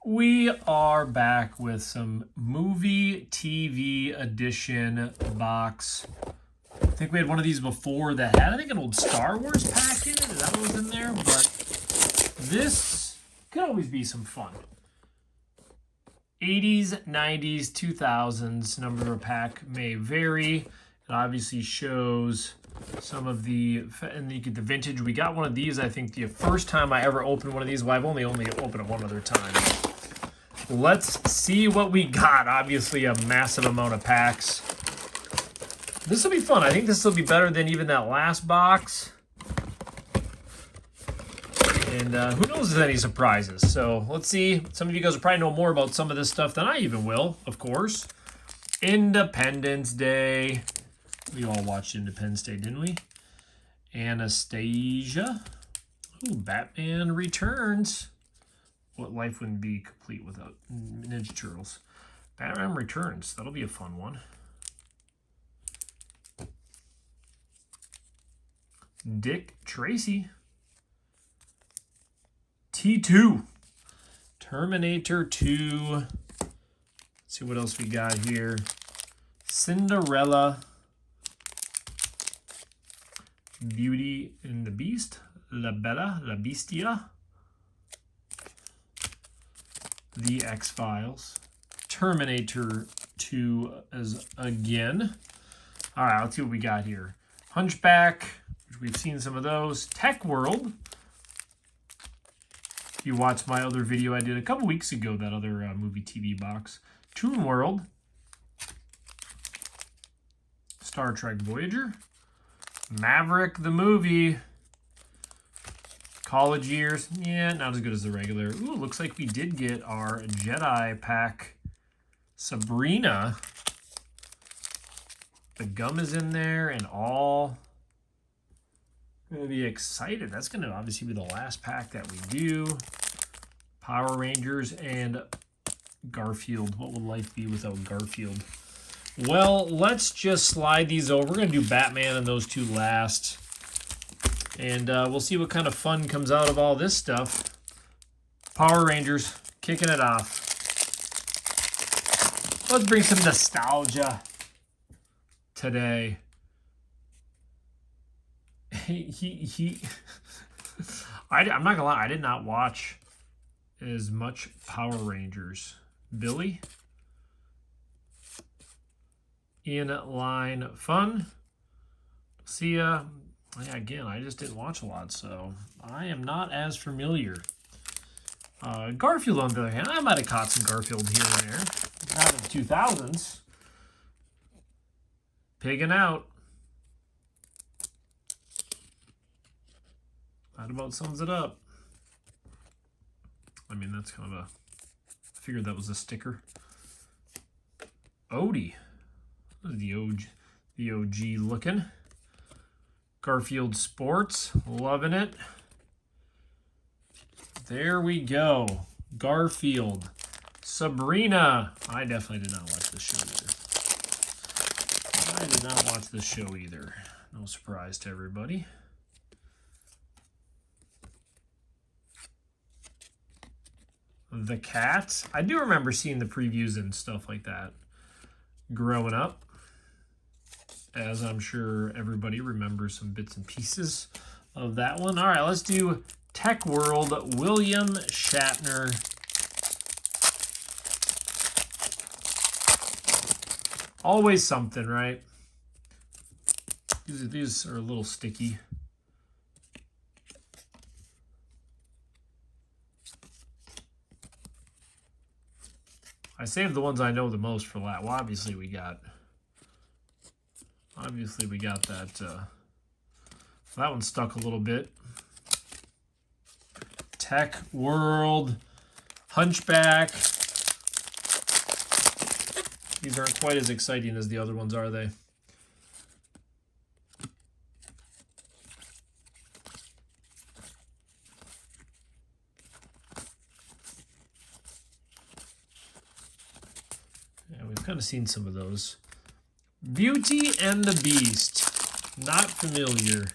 We are back with some movie TV edition box. I think we had one of these before that had, I think, an old Star Wars pack in it. Is that what was in there? But this could always be some fun. 80s, 90s, 2000s number of pack may vary. It obviously shows some of the, and you get the vintage. We got one of these, I think, the first time I ever opened one of these. Well, I've only opened it one other time. Let's see what we got. Obviously, a massive amount of packs. This will be fun. I think this will be better than even that last box. And who knows if there's any surprises. So let's see. Some of you guys will probably know more about some of this stuff than I even will, of course. Independence Day. We all watched Independence Day, didn't we? Anastasia. Ooh, Batman Returns. What life wouldn't be complete without Ninja Turtles. Batman Returns. That'll be a fun one. Dick Tracy. T2. Terminator 2. Let's see what else we got here. Cinderella. Beauty and the Beast. La Bella, La Bestia. The X-Files. Terminator 2 as again. All right, let's see what we got here. Hunchback, which we've seen some of those. Tech World. If you watched my other video I did a couple weeks ago, that other movie TV box. Toon World. Star Trek Voyager. Maverick the movie. College Years. Yeah, not as good as the regular. Ooh, looks like we did get our Jedi pack. Sabrina. The gum is in there and all. I'm going to be excited. That's going to obviously be the last pack that we do. Power Rangers and Garfield. What would life be without Garfield? Well, let's just slide these over. We're going to do Batman and those two last. And we'll see what kind of fun comes out of all this stuff. Power Rangers, kicking it off. Let's bring some nostalgia today. I'm not gonna lie, I did not watch as much Power Rangers. Billy. In-line fun. See ya. Yeah, again, I just didn't watch a lot, so I am not as familiar. Garfield, on the other hand, I might have caught some Garfield here and there. Not in the 2000s. Pigging out. That about sums it up. I mean, that's kind of a... I figured that was a sticker. Odie. The OG looking. Garfield Sports, loving it. There we go. Garfield. Sabrina. I definitely did not watch this show either. I did not watch this show either. No surprise to everybody. The Cats. I do remember seeing the previews and stuff like that growing up, as I'm sure everybody remembers some bits and pieces of that one. All right, let's do Tech World. William Shatner. Always something, right? These are a little sticky. I saved the ones I know the most for that. Well, obviously we got that. That one stuck a little bit. Tech World. Hunchback. These aren't quite as exciting as the other ones, are they? Yeah, we've kind of seen some of those. Beauty and the Beast. Not familiar.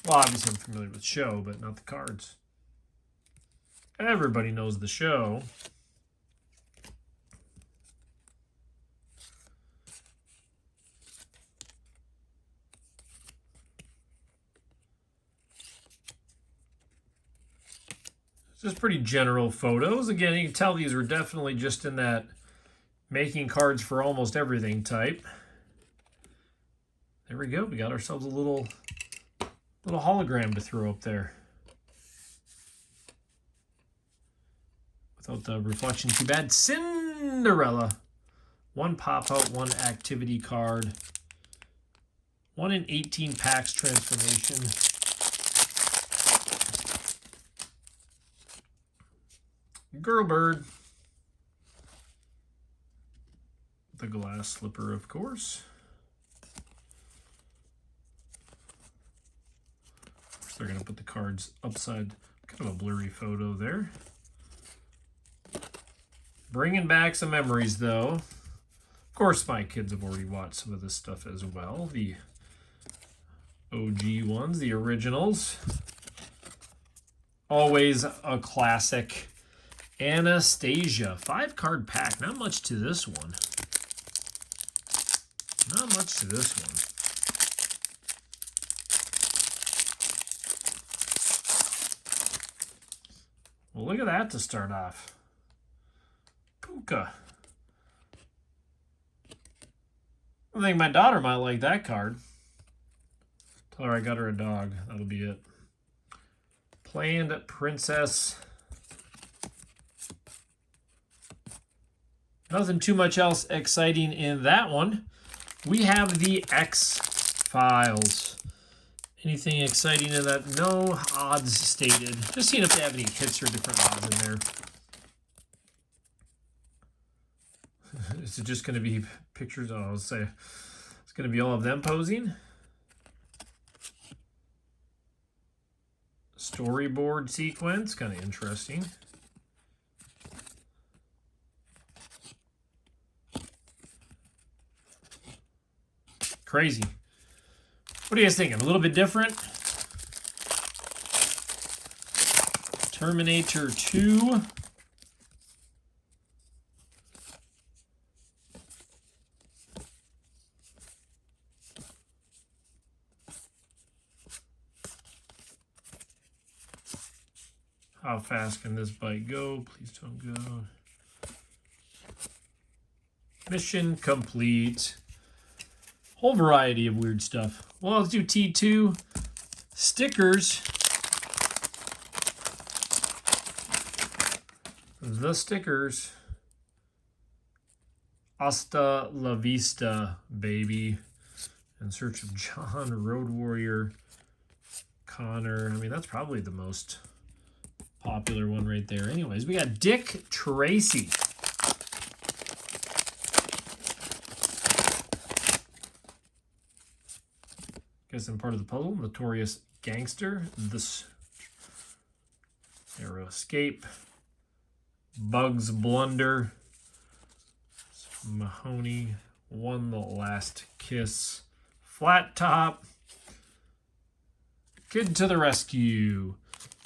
Well, obviously I'm familiar with the show, but not the cards. Everybody knows the show. Just pretty general photos. Again, you can tell these were definitely just in that making cards for almost everything type. There we go. We got ourselves a little hologram to throw up there. Without the reflection too bad. Cinderella. 1 pop-out, 1 activity card. 1 in 18 packs transformation. Girl Bird. The glass slipper, of course. They're going to put the cards upside. Kind of a blurry photo there. Bringing back some memories, though. Of course, my kids have already watched some of this stuff as well. The OG ones, the originals. Always a classic. Anastasia, 5-card pack. Not much to this one. Not much to this one. Well, look at that to start off. Puka. I think my daughter might like that card. Tell her I got her a dog. That'll be it. Planned Princess. Nothing too much else exciting in that one. We have the X-Files. Anything exciting in that? No odds stated. Just seeing if they have any hits or different odds in there. Is it just going to be pictures? Oh, I'll say it's going to be all of them posing. Storyboard sequence, kind of interesting. Crazy. What are you guys thinking? A little bit different? Terminator 2. How fast can this bike go? Please don't go. Mission complete. Whole variety of weird stuff. Well, let's do T2. Stickers. The stickers. Hasta la vista, baby. In search of John, Road Warrior, Connor. I mean, that's probably the most popular one right there. Anyways, we got Dick Tracy. Guess I'm part of the puzzle. Notorious Gangster. This Arrow Escape. Bugs Blunder. Mahoney. One the Last Kiss. Flat Top. Kid to the Rescue.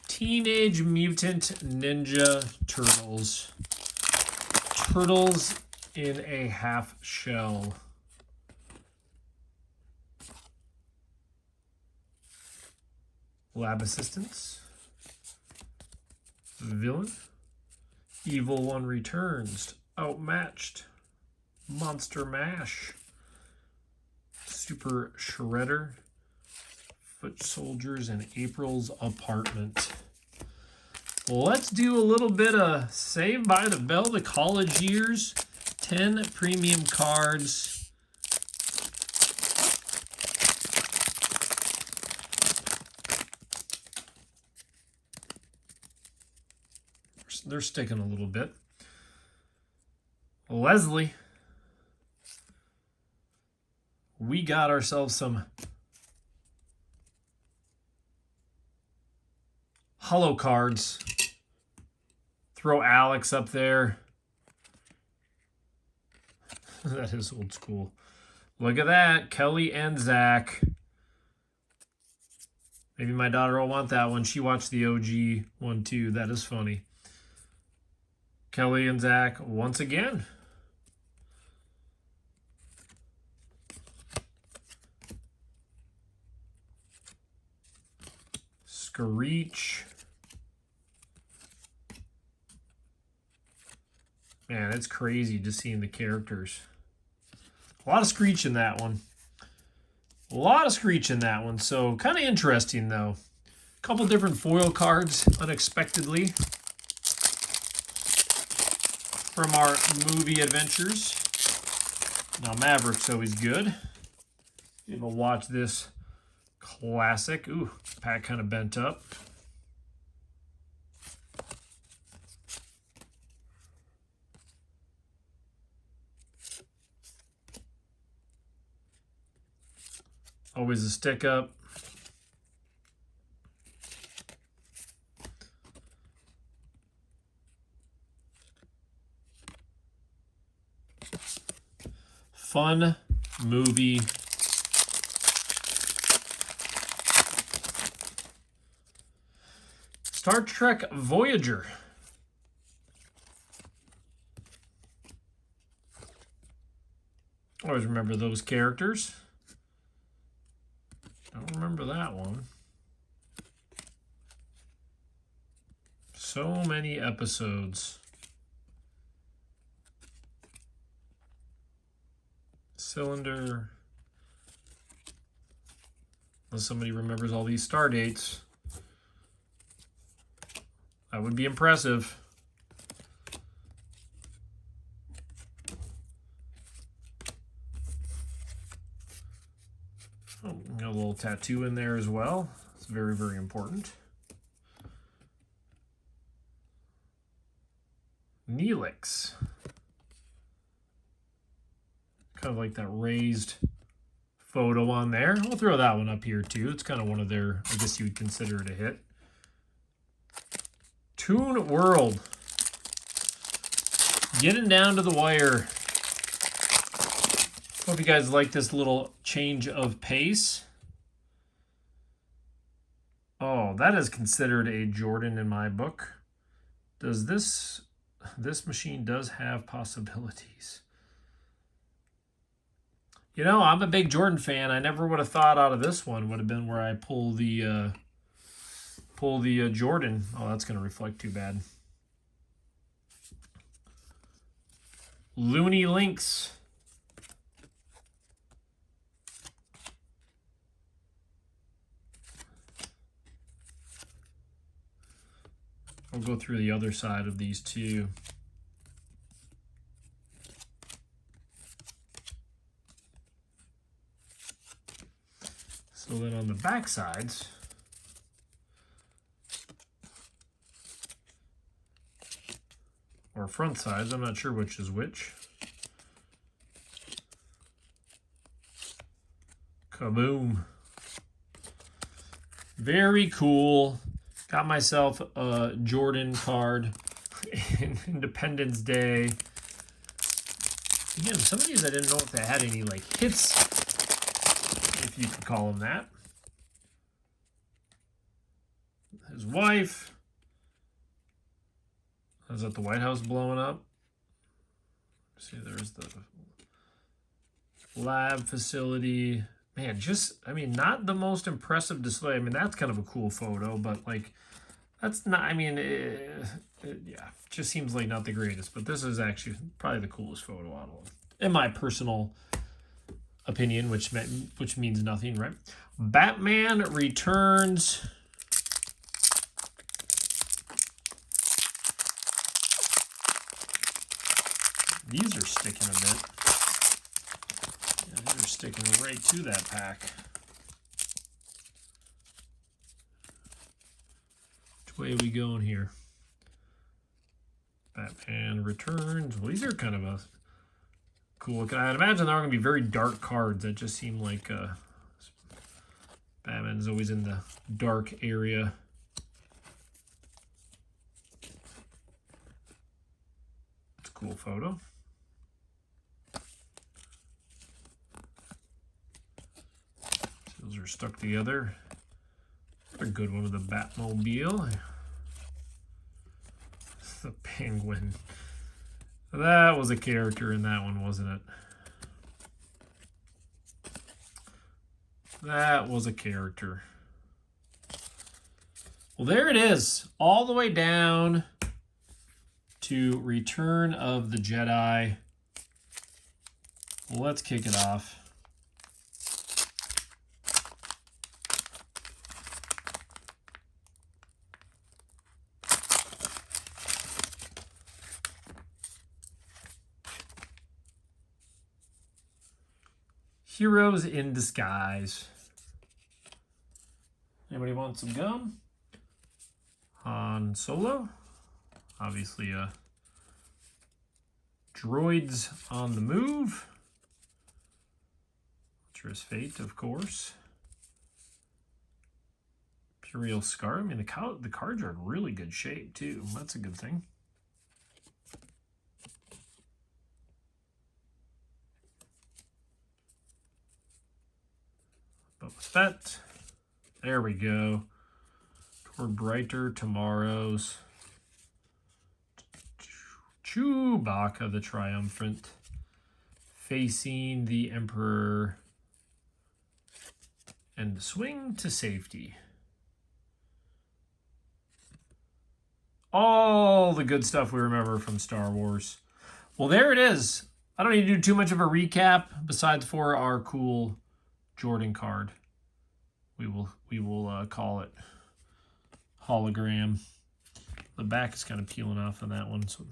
Teenage Mutant Ninja Turtles. Turtles in a Half Shell. Lab Assistants. Villain. Evil One Returns. Outmatched. Monster Mash. Super Shredder. Foot Soldiers, and April's Apartment. Let's do a little bit of Saved by the Bell, the college years. 10 premium cards. They're sticking a little bit. Leslie. We got ourselves some Holo cards. Throw Alex up there. That is old school. Look at that. Kelly and Zach. Maybe my daughter will want that one. She watched the OG one too. That is funny. Kelly and Zach once again. Screech. Man, it's crazy just seeing the characters. A lot of Screech in that one. A lot of Screech in that one. So kind of interesting though. A couple different foil cards unexpectedly from our movie adventures. Now Maverick's always good. We'll watch this classic. Ooh, pack kind of bent up. Always a stick up. Fun movie. Star Trek Voyager. Always remember those characters. Don't remember that one. So many episodes. Cylinder. Unless somebody remembers all these star dates. That would be impressive. Oh, got a little tattoo in there as well. It's very, very important. Neelix. Kind of like that raised photo on there. We'll throw that one up here too. It's kind of one of their, I guess you would consider it a hit. Toon World. Getting down to the wire. Hope you guys like this little change of pace. Oh, that is considered a Jordan in my book. Does this machine does have possibilities. You know, I'm a big Jordan fan. I never would have thought out of this one would have been where I pull the Jordan. Oh, that's going to reflect too bad. Looney Lynx. I'll go through the other side of these two. So then on the back sides, or front sides, I'm not sure which is which. Kaboom. Very cool. Got myself a Jordan card in Independence Day. Again, some of these I didn't know if they had any like hits, if you could call them that. His wife. Is that the White House blowing up? See, there's the lab facility. Man, just, I mean, not the most impressive display. I mean, that's kind of a cool photo, but like, that's not, I mean, yeah, just seems like not the greatest, but this is actually probably the coolest photo out of them, in my personal opinion, which means nothing, right? Batman Returns. These are sticking a bit. Yeah, these are sticking right to that pack. Which way are we going here? Batman Returns. Well, these are kind of a cool look. I'd imagine they're going to be very dark cards. That just seem like Batman's always in the dark area. It's a cool photo. Those are stuck together. A good one with the Batmobile. The Penguin. That was a character in that one, wasn't it? That was a character. Well, there it is. All the way down to Return of the Jedi. Well, let's kick it off. Heroes in Disguise. Anybody want some gum? Han Solo. Obviously, droids on the move. Ultra's Fate, of course. Imperial Scar. I mean, the cards are in really good shape, too. That's a good thing. Boba Fett. There we go. Toward Brighter Tomorrows. Chewbacca the Triumphant. Facing the Emperor. And Swing to Safety. All the good stuff we remember from Star Wars. Well, there it is. I don't need to do too much of a recap besides for our cool Jordan card. We will call it hologram. The back is kind of peeling off on that one, so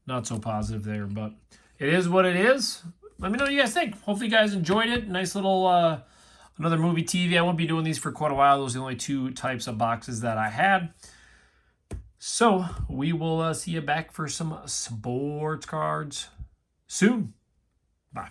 not so positive there, but it is what it is. Let me know what you guys think. Hopefully you guys enjoyed it. Nice little another movie TV. I won't be doing these for quite a while. Those are the only two types of boxes that I had. So we will see you back for some sports cards soon. Bye.